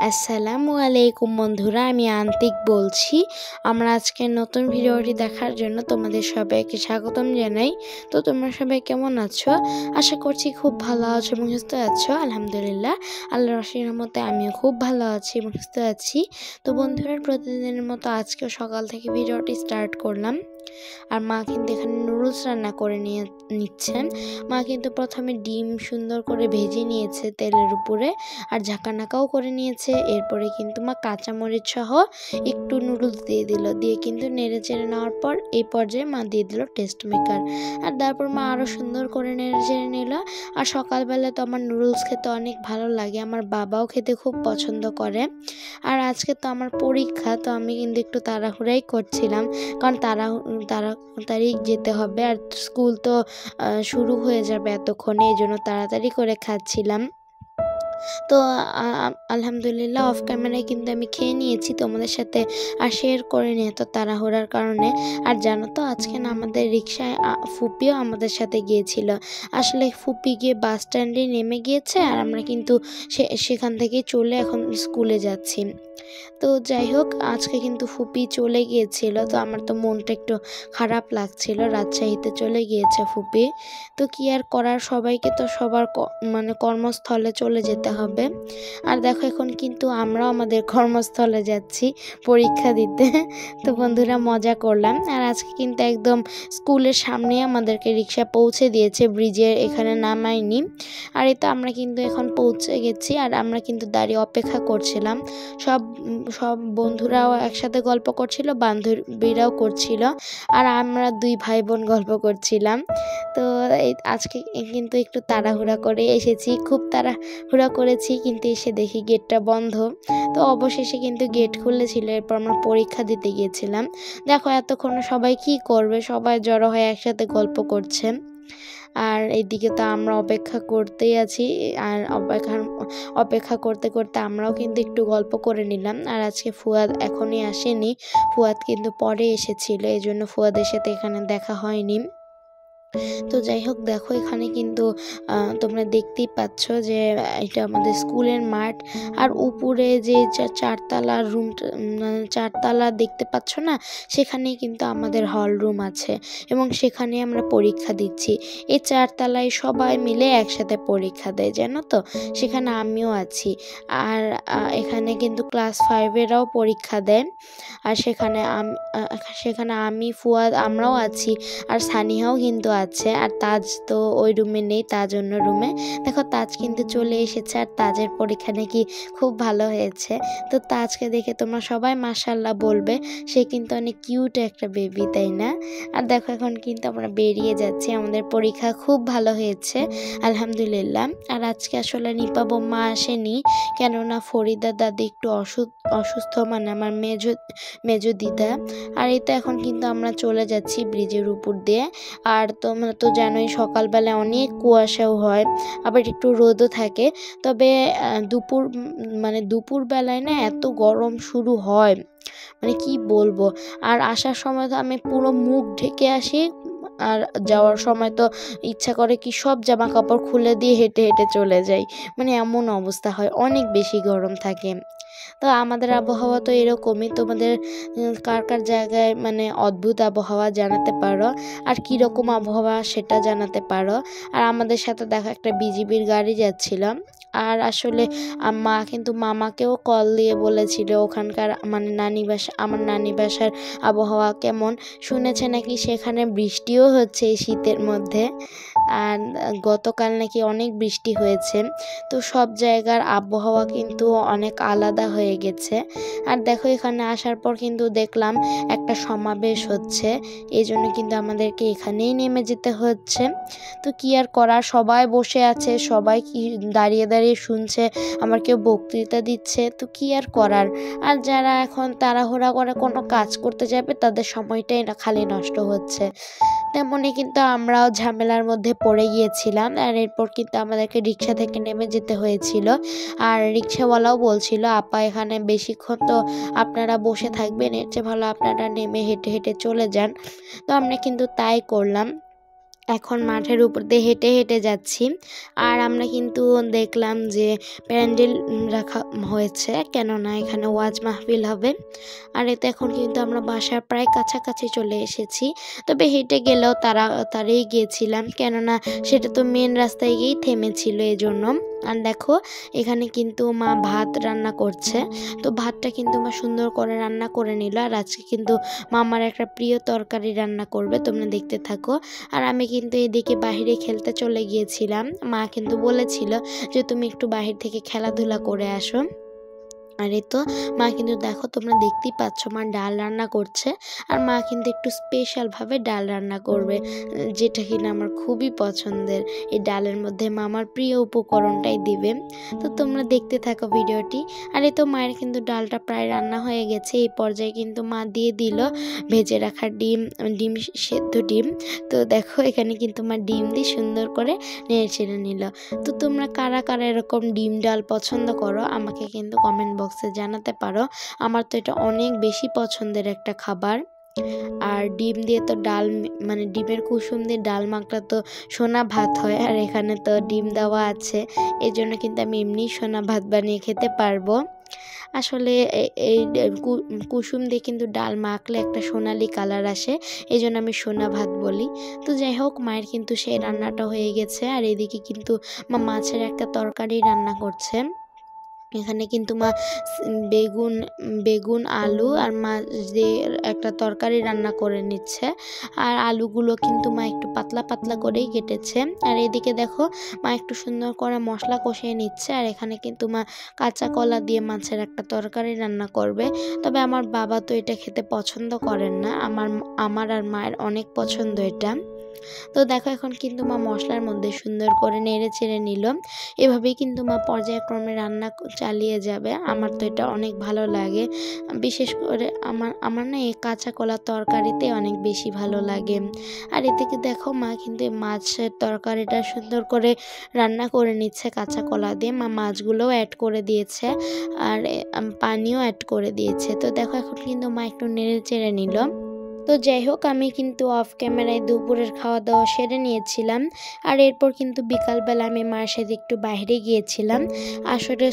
আসসালামু আলাইকুম বন্ধুরা, আমি আন্তিক বলছি। আমরা আজকে নতুন ভিডিওটি দেখার জন্য তোমাদের সবাইকে স্বাগতম জানাই। তো তোমরা সবাই কেমন আছো? আশা করছি খুব ভালো আছো এবং সুস্থ আছো। আলহামদুলিল্লাহ, আল্লাহর অসীম রহমতে আমিও খুব ভালো আছি এবং সুস্থ আছি। তো বন্ধুরা, প্রতিদিনের মতো আজকেও সকাল থেকে ভিডিওটি স্টার্ট করলাম। আর মা কিন্তু এখানে নুডলস রান্না করে নিচ্ছেন। মা কিন্তু প্রথমে ডিম সুন্দর করে ভেজে নিয়েছে তেলের উপরে, আর ঝাঁকানাকাও করে নিয়েছে। এরপরে কিন্তু মা কাঁচামরিচ সহ একটু নুডলস দিয়ে কিন্তু নেড়ে চেড়ে নেওয়ার পর এই পর্যায়ে মা দিয়ে দিল টেস্ট মেকার। আর তারপর মা আরও সুন্দর করে নেড়ে চেড়ে নিল। আর সকালবেলা তো আমার নুডলস খেতে অনেক ভালো লাগে, আমার বাবাও খেতে খুব পছন্দ করে। আর আজকে তো আমার পরীক্ষা, তো আমি কিন্তু একটু তাড়াহুড়াই করছিলাম, কারণ তাড়াতাড়ি যেতে হবে। আর স্কুল তো শুরু হয়ে যাবে এতক্ষণে, এই জন্য তাড়াতাড়ি করে খাচ্ছিলাম। তো আলহামদুলিল্লাহ অফ ক্যামেরায় কিন্তু আমি খেয়ে নিয়েছি তোমাদের সাথে, আর শেয়ার করে নিয়ে তো তাড়াহুড়ার কারণে। আর জানো তো, আজকে না আমাদের রিক্সায় ফুপিও আমাদের সাথে গিয়েছিল। আসলে ফুপি গিয়ে বাস স্ট্যান্ডে নেমে গিয়েছে, আর আমরা কিন্তু সেখান থেকেই চলে এখন স্কুলে যাচ্ছি। তো যাই হোক, আজকে কিন্তু ফুপি চলে গিয়েছিল, তো আমার তো মনটা একটু খারাপ লাগছিল। রাজশাহীতে চলে গিয়েছে ফুপি। তো কি আর করার, সবাইকে তো সবার কর্মস্থলে চলে যেতে হবে। আর দেখো, এখন কিন্তু আমরাও আমাদের কর্মস্থলে যাচ্ছি পরীক্ষা দিতে। তো বন্ধুরা, মজা করলাম। আর আজকে কিন্তু একদম স্কুলের সামনে আমাদেরকে রিক্সা পৌঁছে দিয়েছে, ব্রিজের এখানে নামায়নি। আর এই তো আমরা কিন্তু এখন পৌঁছে গেছি, আর আমরা কিন্তু দাঁড়িয়ে অপেক্ষা করছিলাম। সব বন্ধুরাও একসাথে গল্প করছিল, বান্ধবীরাও করছিল, আর আমরা দুই ভাই বোন গল্প করছিলাম। তো আজকে কিন্তু একটু তাড়াহুড়া করে এসেছি, খুব তাড়াহুড়া করেছি, কিন্তু এসে দেখি গেটটা বন্ধ। তো অবশেষে কিন্তু গেট খুলেছিল, এরপর আমরা পরীক্ষা দিতে গিয়েছিলাম। দেখো, এতক্ষণ সবাই কি করবে, সবাই জড়ো হয়ে একসাথে গল্প করছে। আর এইদিকে তো আমরা অপেক্ষা করতেই আছি, আর অপেক্ষা করতে করতে আমরাও কিন্তু একটু গল্প করে নিলাম। আর আজকে ফুয়াদ এখনই আসেনি, ফুয়াদ কিন্তু পরে এসেছিল, এই জন্য ফুয়াদের সাথে এখানে দেখা হয়নি। তো যাই হোক, দেখো এখানে কিন্তু তোমরা দেখতেই পাচ্ছ যে এটা আমাদের স্কুলের মাঠ। আর উপরে যে চারতলার রুমটা, চারতলা দেখতে পাচ্ছ না, সেখানেই কিন্তু আমাদের হল রুম আছে, এবং সেখানে আমরা পরীক্ষা দিচ্ছি। এই চারতলায় সবাই মিলে একসাথে পরীক্ষা দেয়, জানো তো, সেখানে আমিও আছি। আর এখানে কিন্তু ক্লাস 5-এরাও পরীক্ষা দেন। আর সেখানে আমি, ফুয়াদ, আমরাও আছি, আর সানিহাও কিন্তু আছে। আর তাজ তো ওই রুমে নেই, তাজ অন্য রুমে। দেখো, তাজ কিন্তু চলে এসেছে, আর তাজের পরীক্ষা নাকি খুব ভালো হয়েছে। তো তাজকে দেখে তোমরা সবাই মাশাআল্লাহ বলবে, সে কিন্তু অনেক কিউট একটা বেবি, তাই না? আর দেখো, এখন কিন্তু আমরা বেরিয়ে যাচ্ছি, আমাদের পরীক্ষা খুব ভালো হয়েছে আলহামদুলিল্লাহ। আর আজকে আসলে নিপা বোম্মা আসেনি, কেননা ফরিদা দাদি একটু অসুস্থ, মানে আমার মেজো দিদা। আর এই তো এখন কিন্তু আমরা চলে যাচ্ছি ব্রিজের উপর দিয়ে। আর তোমরা তো জানোই, সকালবেলা অনেক কুয়াশাও হয়, আবার একটু রোদও থাকে। তবে দুপুর বেলায় না এত গরম শুরু হয়, মানে কি বলবো। আর আসার সময় তো আমি পুরো মুখ ঢেকে আসি, আর যাওয়ার সময় তো ইচ্ছা করে কি সব জামা কাপড় খুলে দিয়ে হেঁটে হেঁটে চলে যাই, মানে এমন অবস্থা হয়, অনেক বেশি গরম থাকে। তো আমাদের আবহাওয়া তো এরকমই। তোমাদের কার কার জায়গায় মানে অদ্ভুত আবহাওয়া জানাতে পারো, আর কীরকম আবহাওয়া সেটা জানাতে পারো। আর আমাদের সাথে দেখা একটা বিজিবির গাড়ি যাচ্ছিল। আর আসলে মা কিন্তু মামাকেও কল দিয়ে বলেছিল ওখানকার, মানে আমার নানি বাসার আবহাওয়া কেমন। শুনেছে নাকি সেখানে বৃষ্টিও হচ্ছে এই শীতের মধ্যে, আর গতকাল নাকি অনেক বৃষ্টি হয়েছে। তো সব জায়গার আবহাওয়া কিন্তু অনেক আলাদা হয়ে গেছে। আর দেখো, এখানে আসার পর কিন্তু দেখলাম একটা সমাবেশ হচ্ছে, এই জন্য কিন্তু আমাদেরকে এখানেই নেমে যেতে হচ্ছে। তো কি আর করার, সবাই বসে আছে, সবাই কি দাঁড়িয়ে দাঁড়িয়ে শুনছে, আমার কেউ বক্তৃতা দিচ্ছে, তো কি আর করার। আর যারা এখন তাড়াহুড়া করে কোনো কাজ করতে যাবে, তাদের সময়টাই না খালি নষ্ট হচ্ছে। তেমনই কিন্তু আমরাও ঝামেলার মধ্যে পড়ে গিয়েছিলাম। আর এরপর কিন্তু আমাদেরকে রিক্সা থেকে নেমে যেতে হয়েছিল। আর রিক্সাওয়ালাও বলছিল, আপা এখানে বেশিক্ষণ তো আপনারা বসে থাকবেন, এর চেয়ে ভালো আপনারা নেমে হেঁটে হেঁটে চলে যান। তো আমরা কিন্তু তাই করলাম। এখন মাঠের উপর দিয়ে হেঁটে হেঁটে যাচ্ছি। আর আমরা কিন্তু দেখলাম যে প্যান্ডেল রাখা হয়েছে, কেননা এখানে ওয়াজ মাহফিল হবে। আর এতে এখন কিন্তু আমরা বাসার প্রায় কাছাকাছি চলে এসেছি। তবে হেঁটে গেলেও তাড়াতাড়ি গিয়েছিলাম, কেননা সেটা তো মেন রাস্তায় গিয়েই থেমেছিল এজন্য। আর দেখো এখানে কিন্তু মা ভাত রান্না করছে। তো ভাতটা কিন্তু মা সুন্দর করে রান্না করে নিল। আর আজকে কিন্তু মামার একটা প্রিয় তরকারি রান্না করবে, তোমরা দেখতে থাকো। আর আমি কিন্তু এদিকে বাহিরে খেলতে চলে গিয়েছিলাম। মা কিন্তু বলেছিল যে তুমি একটু বাহির থেকে খেলাধুলা করে আসো। আর এই তো মা কিন্তু দেখো, তোমরা দেখতেই পাচ্ছ মা ডাল রান্না করছে। আর মা কিন্তু একটু স্পেশালভাবে ডাল রান্না করবে, যেটা কিনা আমার খুবই পছন্দের। এই ডালের মধ্যে মা আমার প্রিয় উপকরণটাই দিবে। তো তোমরা দেখতে থাকো ভিডিওটি। আর এই তো মায়ের কিন্তু ডালটা প্রায় রান্না হয়ে গেছে। এই পর্যায়ে কিন্তু মা দিয়ে দিল ভেজে রাখা ডিম সেদ্ধ ডিম। তো দেখো এখানে কিন্তু মা ডিম দিয়ে সুন্দর করে নেড়ে চেড়ে নিল। তো তোমরা কারা কারা এরকম ডিম ডাল পছন্দ করো আমাকে কিন্তু কমেন্ট বক্সে জানাতে পারো। আমার তো এটা অনেক বেশি পছন্দের একটা খাবার। আর ডিম দিয়ে তো ডাল, মানে ডিমের কুসুম দিয়ে ডাল মাখলে তো সোনা ভাত হয়। আর এখানে তো ডিম দেওয়া আছে, এই জন্য কিন্তু আমি এমনি সোনা ভাত বানিয়ে খেতে পারবো। আসলে এই কুসুম দিয়ে কিন্তু ডাল মাখলে একটা সোনালি কালার আসে, এই জন্য আমি সোনা ভাত বলি। তো যাই হোক, মায়ের কিন্তু সেই রান্নাটা হয়ে গেছে। আর এদিকে কিন্তু মা মাছের একটা তরকারি রান্না করছে। এখানে কিন্তু মা বেগুন আলু আর মাছ দিয়ে একটা তরকারি রান্না করে নিচ্ছে। আর আলুগুলো কিন্তু মা একটু পাতলা পাতলা করেই কেটেছে। আর এদিকে দেখো মা একটু সুন্দর করে মশলা কষিয়ে নিচ্ছে। আর এখানে কিন্তু মা কাঁচা কলা দিয়ে মাছের একটা তরকারি রান্না করবে। তবে আমার বাবা তো এটা খেতে পছন্দ করেন না, আমার আর মায়ের অনেক পছন্দ এটা। তো দেখো এখন কিন্তু মা মশলার মধ্যে সুন্দর করে নেড়ে চেড়ে নিল। এভাবেই কিন্তু মা পর্যায়ক্রমে রান্না চালিয়ে যাবে। আমার তো এটা অনেক ভালো লাগে, বিশেষ করে আমার না এই কাঁচা কলার তরকারিতে অনেক বেশি ভালো লাগে। আর এদিকে দেখো মা কিন্তু মাছের তরকারিটা সুন্দর করে রান্না করে নিচ্ছে কাঁচা কলা দিয়ে। মা মাছগুলোও অ্যাড করে দিয়েছে, আর পানিও অ্যাড করে দিয়েছে। তো দেখো এখন কিন্তু মা একটু নেড়ে চেড়ে নিল। তো যাই হোক, আমি কিন্তু অফ ক্যামেরায় দুপুরের খাওয়া দাওয়া সেরে নিয়েছিলাম। আর এরপর কিন্তু বিকালবেলা আমি মায়ের সাথে একটু বাইরে গিয়েছিলাম। আসলে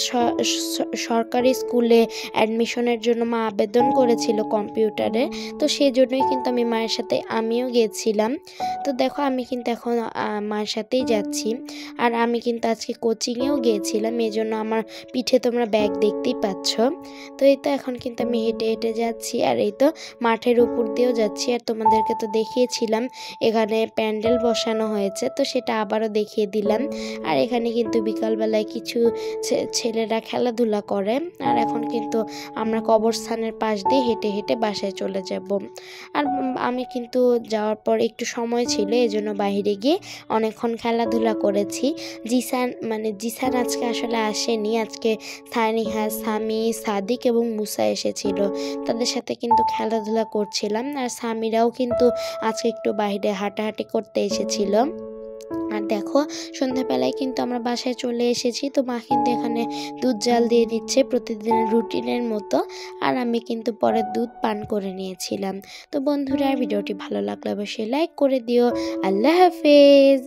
সরকারি স্কুলে অ্যাডমিশনের জন্য মা আবেদন করেছিল কম্পিউটারে। তো সেই জন্যই কিন্তু আমি মায়ের সাথে আমিও গিয়েছিলাম। তো দেখো আমি কিন্তু এখন মায়ের সাথেই যাচ্ছি। আর আমি কিন্তু আজকে কোচিংয়েও গিয়েছিলাম, এই জন্য আমার পিঠে তোমরা ব্যাগ দেখতেই পাচ্ছ। তো এই তো এখন কিন্তু আমি হেঁটে হেঁটে যাচ্ছি। আর এই তো মাঠের উপর দিয়েও যাচ্ছি। আর তোমাদেরকে তো দেখিয়েছিলাম এখানে প্যান্ডেল বসানো হয়েছে, তো সেটা আবারও দেখিয়ে দিলাম। আর এখানে কিন্তু বিকালবেলায় কিছু ছেলেরা খেলাধুলা করে। আর এখন কিন্তু আমরা কবরস্থানের পাশ দিয়ে হেঁটে হেঁটে বাসায় চলে যাব। আর আমি কিন্তু যাওয়ার পর একটু সময় ছিল, এই জন্য বাইরে গিয়ে অনেকক্ষণ খেলাধুলা করেছি। জিসান আজকে আসলে আসেনি। আজকে সানিহা, সামি, সাদিক এবং মুসা এসেছিল, তাদের সাথে কিন্তু খেলাধুলা করছিলাম। আর সামিরাও কিন্তু আজকে একটু বাইরে হাঁটাহাঁটি করতে এসেছিল। আর দেখো সন্ধ্যাবেলায় কিন্তু আমরা বাসায় চলে এসেছি। তো মা কিন্তু এখানে দুধ জাল দিয়ে দিচ্ছে প্রতিদিনের রুটিনের মতো। আর আমি কিন্তু পরে দুধ পান করে নিয়েছিলাম। তো বন্ধুরা, ভিডিওটি ভালো লাগলে অবশ্যই লাইক করে দিও। আল্লাহ হাফেজ।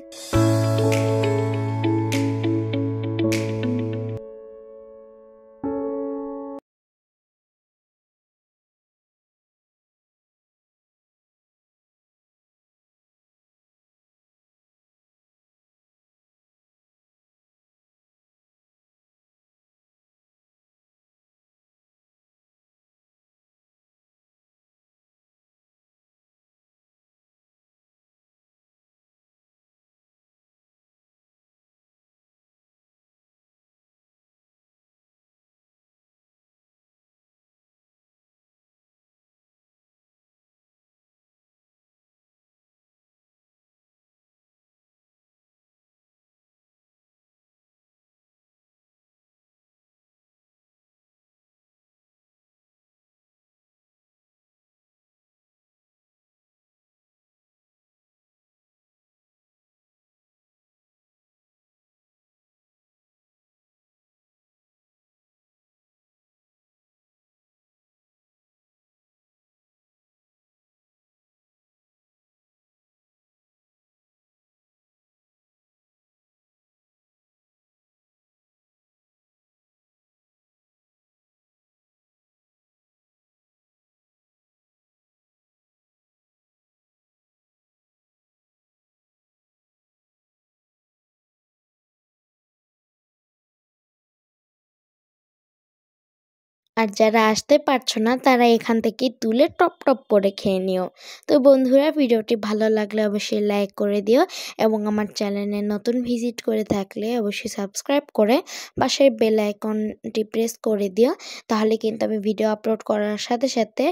আর যারা আসতে পারছো না তারা এখান থেকে তুলে টপ টপ করে খেয়ে নিও। তো বন্ধুরা, ভিডিওটি ভালো লাগলে অবশ্যই লাইক করে দিও এবং আমার চ্যানেলে নতুন ভিজিট করে থাকলে অবশ্যই সাবস্ক্রাইব করে পাশের বেল আইকনটি প্রেস করে দিও। তাহলে কিন্তু আমি ভিডিও আপলোড করার সাথে সাথে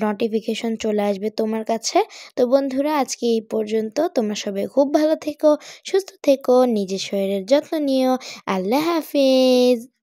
নোটিফিকেশন চলে আসবে তোমার কাছে। তো বন্ধুরা, আজকে এই পর্যন্ত। তোমরা সবাই খুব ভালো থেকো, সুস্থ থেকো, নিজের শরীরের যত্ন নিও। আল্লাহ হাফেজ।